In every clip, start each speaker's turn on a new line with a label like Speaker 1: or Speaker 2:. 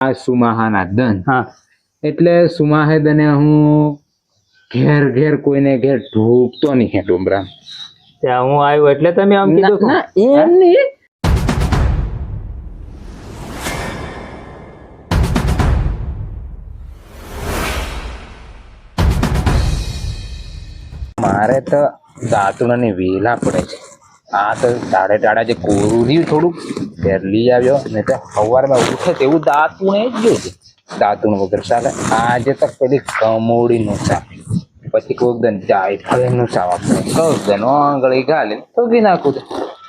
Speaker 1: આ સુમાહાના દન
Speaker 2: હા
Speaker 1: એટલે સુમાહે દને હું ઘેર ઘેર કોઈને ઘેર ઢોકતો નહીં હે ડુમરા
Speaker 2: ત્યાં હું આવ્યો એટલે તમે આમ કીધું
Speaker 1: ના એમ નહીં મારે તો દાંતુણાની વેલા પડે છે આ તો ટાળે ટાળા જે કોરું રહ્યું થોડુંક ઘેર લઈ આવ્યો ને તો સવારમાં ઉઠે તેવું દાંતુણે જ ગયું છે દાંતુણ વગર ચાલે આજે તો પેલી કમોડીનું શાક પછી કોઈક દન જાયફળનું શાક આપણે કોઈક દન આંગળી ગાલી તો નાખું તો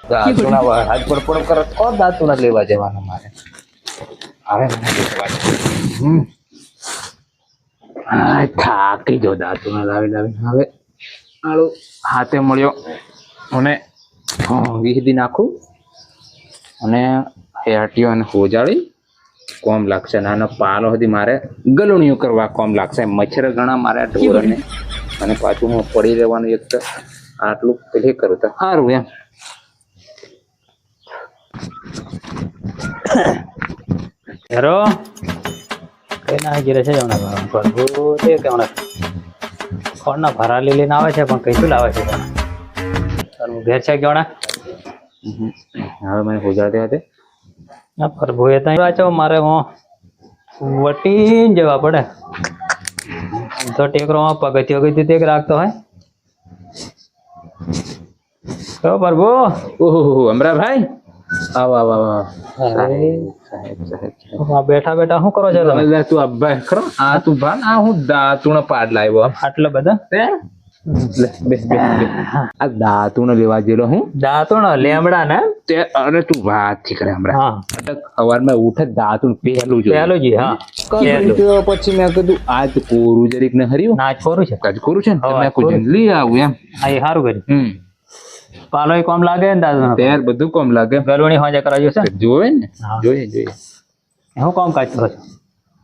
Speaker 1: દાંતુણા હાથ પર પડો કરો તો દાંતુણા લેવા જવાના મારે હવે મને દેખવા હા થાકી જો દાંતુણા લાવી લાવી હવે આળો હાથે મળ્યો અને વીહદી નાખું અને હેટીઓ અને હોજાળી કોમ લાગશે નાનો પાલો સુધી મારે ગલુણિયું કરવા કોમ લાગશે મચ્છર ઘણા મારે ઢોરને અને પાછું હું પડી રહેવાનું એક તો આટલું પેલી કરું તો સારું એમ
Speaker 2: હેરો કઈ ના ગીરે છે જમણા પ્રભુ તે કેમણા કોણના ભરાલી લઈને આવે છે પણ કઈશું લાવે છે તારું ઘેર છે કેવણા
Speaker 1: હવે મને હોજાડતી હતી
Speaker 2: ના પ્રભુ એ ત્યાં વાંચો મારે હું વટીને જવા પડે તો ટેકરો પગથિયો ગઈ તે રાખતો હોય તો પ્રભુ
Speaker 1: ઓહો અમરાભાઈ આવો આવો આવો સાહેબ
Speaker 2: બેઠા બેઠા શું કરો છો તમે
Speaker 1: તું અબ્બાઈ ખરો આ તું ભાન આ હું દાંતુણ પાડ લાવ્યો
Speaker 2: આટલા બધા
Speaker 1: આ દાંતુણ લેવા જેલો હું
Speaker 2: દાંતણ લેમડા ને
Speaker 1: તે અરે તું વાત થી કરે હમણાં
Speaker 2: હા
Speaker 1: સવારમાં ઉઠે દાંતુણ પહેલું જો
Speaker 2: પહેલું જી હા
Speaker 1: પછી મેં કીધું આ તો કોરું જરીક ને હર્યું
Speaker 2: ના ખોરું છે
Speaker 1: કાજ કોરું છે ને મેં કોઈ લઈ આવું એમ
Speaker 2: હા એ સારું કર્યું પાલો કોમ લાગે ને દાદા
Speaker 1: ત્યાર બધું કોમ લાગે
Speaker 2: ગરવણી હોજે કરાવ્યું છે
Speaker 1: જોવે ને જોઈએ
Speaker 2: હું કામ કાઢતો છો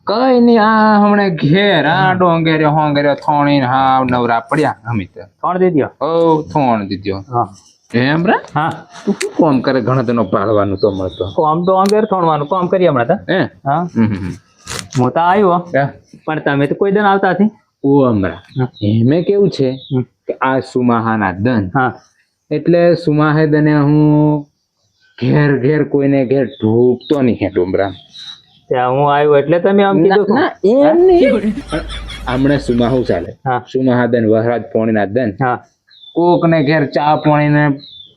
Speaker 1: કઈ નઈ આ હમણાં ઘેર આ ડોંગેર્યો હોંગેર્યો થોણી હાવ નવરા પડ્યા અમે તો
Speaker 2: કોણ દીધો
Speaker 1: ઓ થોણ દીધો
Speaker 2: હા
Speaker 1: એમ રે
Speaker 2: હા
Speaker 1: તું શું કોમ કરે ઘણા તેનો પાડવાનું તો મળતો
Speaker 2: કોમ તો અંગેર થોડવાનું કામ કરીએ હમણાં તો
Speaker 1: હે
Speaker 2: હા હું તો આવ્યો પણ તમે તો કોઈ દિન આવતા નથી
Speaker 1: ઓ હમણાં એમે કેવું છે કે આ સુમાહાના દન
Speaker 2: હા
Speaker 1: એટલે સુમાહે દને હું ઘેર ઘેર કોઈને ઘેર ઢોકતો નહીં હે ડુમરા
Speaker 2: ત્યાં હું આવ્યો એટલે તમે આમ કીધું
Speaker 1: ના એમ નહીં હમણાં સુમાહુ ચાલે
Speaker 2: હા
Speaker 1: સુમાહા દન વહરાજ પોણીના દન
Speaker 2: હા
Speaker 1: કોક ને ઘેર ચા પાણીને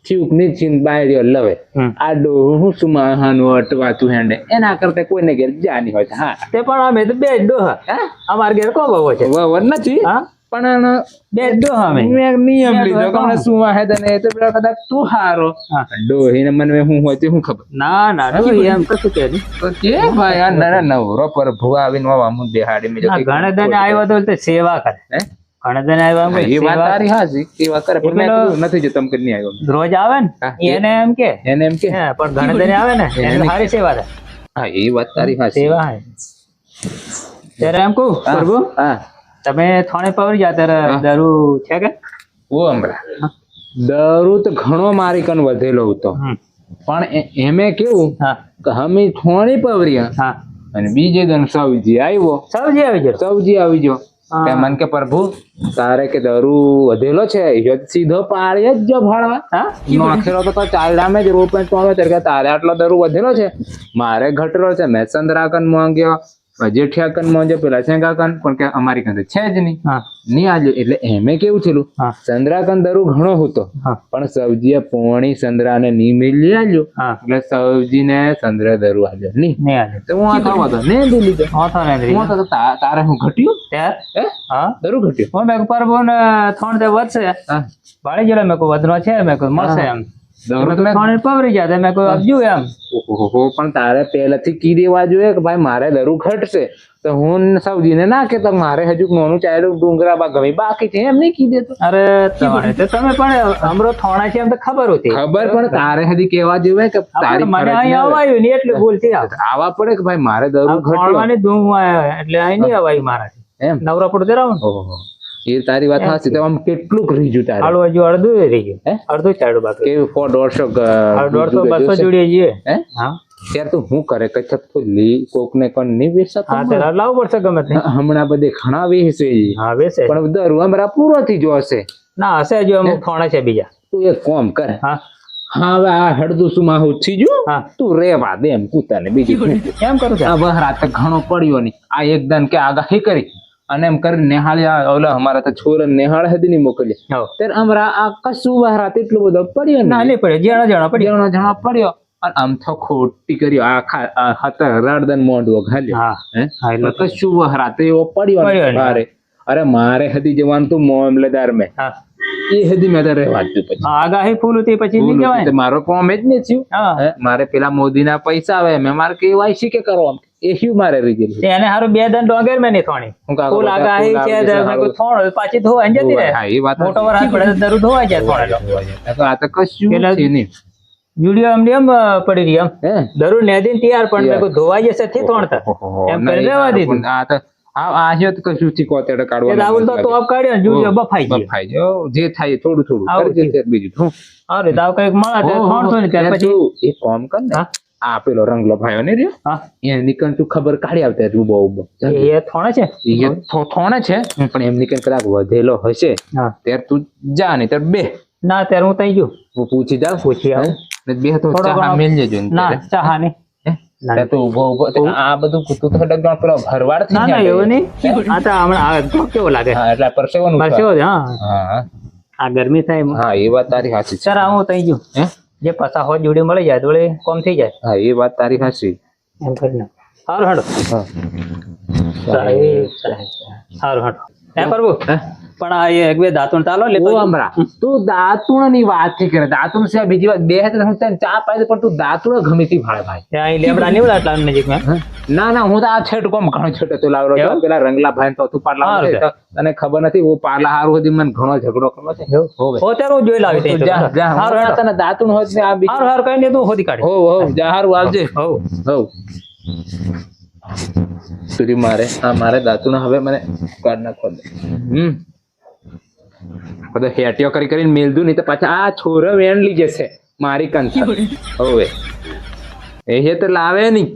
Speaker 1: થયું નીચીન બાયડીઓ લવે આ ડોહું હું સુમાહાનું અટવાતું હેંડે એના કરતા કોઈને ઘેર જાની હોય હા
Speaker 2: તે પણ અમે તો બે ડોહા અમાર ઘેર કોણ બહુ છે
Speaker 1: વર નથી
Speaker 2: હા
Speaker 1: પણ
Speaker 2: બે ડોહા અમે
Speaker 1: મેં નિયમ લીધો કે હમણાં સુમાહે દને એ તો પેલા કદાચ તું હારો ડોહીને મને હું હોય તે હું ખબર
Speaker 2: ના ના એમ કશું કે
Speaker 1: તો કે ભાઈ આ નરા નવરો પર ભૂવા આવીને વાવા મું બેહાડી મેં
Speaker 2: ઘણે દને આવ્યો તો તે સેવા કરે ઘણે દને આવ્યો
Speaker 1: એ વાત તારી હાજી સેવા કરે પણ મેં કીધું નથી જો તમ કે નહીં આવ્યો
Speaker 2: રોજ આવે ને એને એમ કે
Speaker 1: પણ
Speaker 2: ઘણે દને આવે ને એને સારી સેવા થાય
Speaker 1: હા એ વાત તારી હાજી
Speaker 2: સેવા હે ત્યારે એમ કહું પ્રભુ
Speaker 1: હા
Speaker 2: તમે થોડે પવરી જા ત્યારે દારૂ છે કે
Speaker 1: ઓ હમણાં દારૂ તો ઘણો મારી કન વધેલો હતો પણ એમે કેવું કે અમે થોડી પવર્યા
Speaker 2: હા
Speaker 1: અને બીજે દન સબ્જી આવ્યો
Speaker 2: સબ્જી આવી ગયો
Speaker 1: સબ્જી આવી ગયો કે મન કે પ્રભુ તારે કે દારૂ વધેલો છે સીધો પાળીએ જ જો ભાડવા નાખેલો તો ચાલડામાં જ રોપ તોડો ત્યારે તારે આટલો દારૂ વધેલો છે મારે ઘટેલો છે મેં ચંદ્રાકન માંગ્યો જેઠિયા કન માંગ્યો પેલા શેંગા કન પણ કે અમારી કન છે જ નહીં આજે એટલે એમે કેવું થયેલું ચંદ્રાકન દારૂ ઘણો હતો પણ સબ્જીએ પોણી ચંદ્રાને નહીં મેલી આલ્યો એટલે સબ્જીને ચંદ્ર દારૂ આલ્યો નહીં આલ્યો તો હું આ થવા દો ને દે લીધો તારે હું ઘટ્યું
Speaker 2: હા
Speaker 1: દારૂ ઘટ્યું
Speaker 2: હું મેં પર બોન થોડ દે વધશે ભાળી ગયેલો મેં કોઈ વધનો છે મેં કોઈ મળશે એમ થોડી પવરી જાય મેં કોઈ આપજો એમ
Speaker 1: ઓહો પણ તારે પહેલાથી કી દેવા જોઈએ કે ભાઈ મારે દારૂ ઘટશે તો હું સબ્જીને ના કે તો મારે હજુ નાનું ચાલ્યું ડુંગરા બા ગમે બાકી છે એમ નહીં કી દેતો
Speaker 2: અરે તમારે તો તમે પણ અમરો થોડા છે એમ તો ખબર હતી
Speaker 1: ખબર પણ તારે હજી કેવા જોઈએ કે તારી
Speaker 2: મને અહીં અવાયું નહીં એટલે ભૂલ થઈ
Speaker 1: આવા પડે કે ભાઈ મારે દારૂ
Speaker 2: ઘટવાની ધૂમ એટલે અહીં નહીં અવાય મારાથી
Speaker 1: એમ
Speaker 2: નવરા પડતે રહો ને
Speaker 1: ઓહો એ તારી વાત સાચી તો આમ કેટલું રીજું તારે
Speaker 2: હાલો હજુ અડધું રહી ગયું અડધું ચાડું બાકી
Speaker 1: કે 150
Speaker 2: 200 200 જોડીએ જઈએ હા
Speaker 1: ત્યારે તું શું કરે કચ્છ તો લી કોક ને કોણ નહીં વેચતો
Speaker 2: હા ત્યારે લાવવું પડશે ગમે તે
Speaker 1: હમણાં બધે ઘણા વેચે છે.
Speaker 2: હા વેસે
Speaker 1: પણ દરુ અમારા પૂરો થઈ ગયો હશે.
Speaker 2: ના હશે જો અમુક થોડા છે બીજા
Speaker 1: તું એક કામ કર,
Speaker 2: હા
Speaker 1: હા હવે આ હળદું સુમાહું થઈ ગયું,
Speaker 2: હા
Speaker 1: તું રેવા દે એમ કૂતાને બીજું શું.
Speaker 2: કેમ કરું છે
Speaker 1: આ વહરાત ઘણો પડ્યો નહીં, આ એકદમ કે આગાહી કરી અને એમ કરીને નેહાળ્યા ઓલા અમારા તો છોરા નેહાળ હતી નહીં મોકલ્યા
Speaker 2: હવ
Speaker 1: ત્યારે અમારા આ કશું વહરાત એટલું બધો પડ્યો
Speaker 2: ના
Speaker 1: ને
Speaker 2: નહીં પડે જણા પડી
Speaker 1: જણો જણો પડ્યો અને આમ તો ખોટી કર્યો આખા હતા રડદન મોઢું ઘાલ્યો.
Speaker 2: હા
Speaker 1: હે
Speaker 2: હા એટલે
Speaker 1: કશું વહરાત એવો પડ્યો ને
Speaker 2: પડ્યો ને.
Speaker 1: ભારે. અરે મારે હતી જવાનું તું મામલેદાર મેં
Speaker 2: હા
Speaker 1: એ હતી મેં તારે વાંચ્યું પછી
Speaker 2: આગાહી ફૂલ હતી પછી નહીં
Speaker 1: બોલું,
Speaker 2: જવાય
Speaker 1: તે મારો કામ જ નહીં થયું.
Speaker 2: હા
Speaker 1: હે, મારે પેલા મોદીના પૈસા આવે મેં મારે KYC કે કરો એ શું મારે રીજેલ
Speaker 2: તે એને હારું 2 દન ડોંગર મેં નહીં થોણી ફૂલ આગાહી છે મેં કોઈ થોણ પાછી ધોવાઈ જતી રહે
Speaker 1: હા એ વાત
Speaker 2: મોટો વરસાદ પડે તો દરરોજ ધોવાઈ જાય થોડે
Speaker 1: આ તો કશું
Speaker 2: પેલા-
Speaker 1: છે નહીં.
Speaker 2: વિડીયો એમ ને એમ પડી રહી એમ
Speaker 1: હે
Speaker 2: દરરોજ નેદીને તૈયાર પણ મેં કોઈ ધોવાઈ જશે થી થોણતા એમ કરી રહેવા દીધું
Speaker 1: આ તો આ જે તો કશું થી કોતેડે
Speaker 2: તે રાહુલ તો
Speaker 1: કાઢવાનું
Speaker 2: ટોપ કાઢ્યો ને વિડીયો બફાઈ ગયો
Speaker 1: બફાઈ જાઓ જે થાય એ થોડું થોડું
Speaker 2: આવું
Speaker 1: કરજે ત્યારે બીજું શું.
Speaker 2: અરે તાવ કઈક મળે તો થોણતો ને ત્યાર પછી
Speaker 1: તું એક કામ કર ને
Speaker 2: હા
Speaker 1: આ પેલો રંગલો ભાઈઓ ને રહ્યો
Speaker 2: હા
Speaker 1: એને નીકળ તું ખબર કાઢી આવતા તું બહુ બહુ
Speaker 2: એ થોણે છે
Speaker 1: એ થોણે છે પણ એમ નીકળ કદાચ વધેલો હશે
Speaker 2: હા
Speaker 1: ત્યારે તું જા નહીં ત્યારે બે
Speaker 2: ના ત્યારે હું તઈ ગયો
Speaker 1: હું પૂછી જાઉં
Speaker 2: પૂછી આવું
Speaker 1: ને બે તો
Speaker 2: થોડો
Speaker 1: ચા
Speaker 2: ઘણો-
Speaker 1: મેલ જજો ને
Speaker 2: ના
Speaker 1: ત્યારે.
Speaker 2: ચા નહીં
Speaker 1: હે? ત્યારે તું ઉભો ઉભો આ બધું તું તો ડગણ પેલો ભરવાડ થઈ
Speaker 2: ના ના
Speaker 1: જાય.
Speaker 2: એવું નહીં આ તો હમણાં આ તો કેવો લાગે
Speaker 1: હા એટલે પરસેવાનું
Speaker 2: પરસેવો છે હા
Speaker 1: હા
Speaker 2: આ ગરમી થાય એમ.
Speaker 1: હા એ વાત તારી સાચી છે.
Speaker 2: સર હું તઈ ગયો
Speaker 1: હે
Speaker 2: જે પસા હોય જોડે મળી જાય તો વળી કોમ થઈ જાય
Speaker 1: હા એ વાત તારી સાચી.
Speaker 2: એમ કરીને સારું હાડો
Speaker 1: હા
Speaker 2: સારું હાડો એમ કરવું
Speaker 1: હે?
Speaker 2: પણ આ એક બે દાંતણ તાલો લેતો
Speaker 1: ઓ અમરા તું દાતુણ ની વાત થી કરે દાતુણ સિવાય બીજી વાત બે હાથે હું તને ચા પાઈ દઉં, પણ તું દાતુણ ગમીતી ભાડે ભાઈ.
Speaker 2: ત્યાં અહીં લેબડા નીવડા એટલા નજીક માં
Speaker 1: હે? ના ના હું તો આ છેટ કોમ ઘણો છેટો તો લાવડો છું.
Speaker 2: એવું?
Speaker 1: પેલા રંગલા ભાઈ તો તું પાટલા
Speaker 2: હારું
Speaker 1: છે તો તને ખબર નથી હું પાટલા હારું હતી મને ઘણો ઝઘડો કરવો છે. હોવે.
Speaker 2: હો ત્યારે હું જોઈ લાવી
Speaker 1: તું જા જા
Speaker 2: સારું
Speaker 1: હું
Speaker 2: હેડો.
Speaker 1: તને દાતુણ હોત ને આ બીજું
Speaker 2: સારું સારું કઈ નહીં તું હોદી કાઢી
Speaker 1: હો હો જા હારું આવજે
Speaker 2: હો
Speaker 1: હો સુધી મારે આ મારે દાતુણ હવે મને કાઢ નાખવા દે. બધો હેટિયો કરી કરીને મેલદું નહીં તો પાછા આ છોરો વેણ લઈ જશે મારી કંસા. હોવે એ તો લાવે નહીં